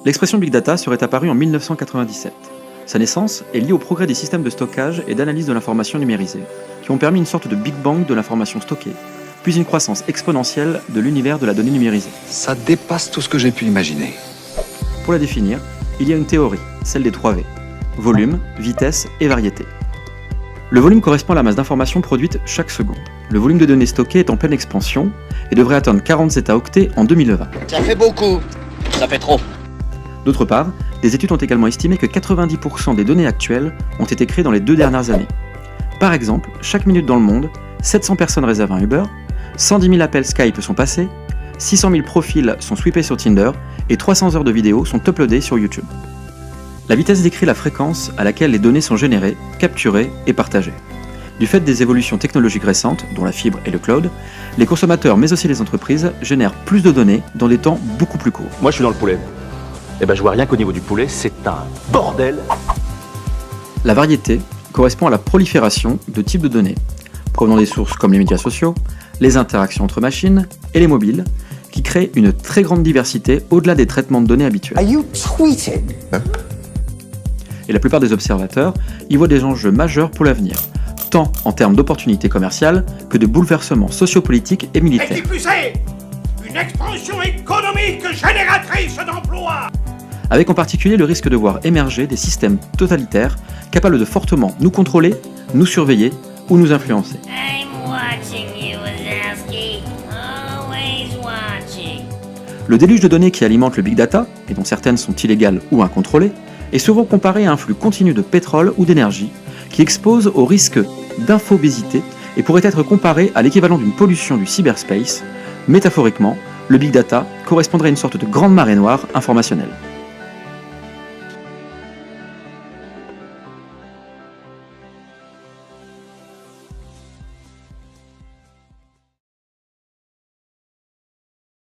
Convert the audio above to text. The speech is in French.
L'expression Big Data serait apparue en 1997. Sa naissance est liée au progrès des systèmes de stockage et d'analyse de l'information numérisée, qui ont permis une sorte de Big Bang de l'information stockée, puis une croissance exponentielle de l'univers de la donnée numérisée. Ça dépasse tout ce que j'ai pu imaginer. Pour la définir, il y a une théorie, celle des 3 V. Volume, vitesse et variété. Le volume correspond à la masse d'informations produites chaque seconde. Le volume de données stockées est en pleine expansion et devrait atteindre 40 zeta-octets en 2020. Ça fait beaucoup. Ça fait trop. D'autre part, des études ont également estimé que 90% des données actuelles ont été créées dans les 2 dernières années. Par exemple, chaque minute dans le monde, 700 personnes réservent un Uber, 110 000 appels Skype sont passés, 600 000 profils sont sweepés sur Tinder et 300 heures de vidéos sont uploadées sur YouTube. La vitesse décrit la fréquence à laquelle les données sont générées, capturées et partagées. Du fait des évolutions technologiques récentes, dont la fibre et le cloud, les consommateurs mais aussi les entreprises génèrent plus de données dans des temps beaucoup plus courts. Moi je suis dans le poulet. Eh ben je vois rien qu'au niveau du poulet, c'est un bordel. La variété correspond à la prolifération de types de données, provenant des sources comme les médias sociaux, les interactions entre machines et les mobiles, qui créent une très grande diversité au-delà des traitements de données habituels. Are you tweeting? Et la plupart des observateurs y voient des enjeux majeurs pour l'avenir, tant en termes d'opportunités commerciales que de bouleversements sociopolitiques et militaires. Et qui plus est, une expansion économique génératrice d'emplois. Avec en particulier le risque de voir émerger des systèmes totalitaires capables de fortement nous contrôler, nous surveiller ou nous influencer. I'm watching you, Wazowski. Always watching. Le déluge de données qui alimente le big data, et dont certaines sont illégales ou incontrôlées, est souvent comparé à un flux continu de pétrole ou d'énergie qui expose au risque d'infobésité et pourrait être comparé à l'équivalent d'une pollution du cyberspace. Métaphoriquement, le big data correspondrait à une sorte de grande marée noire informationnelle.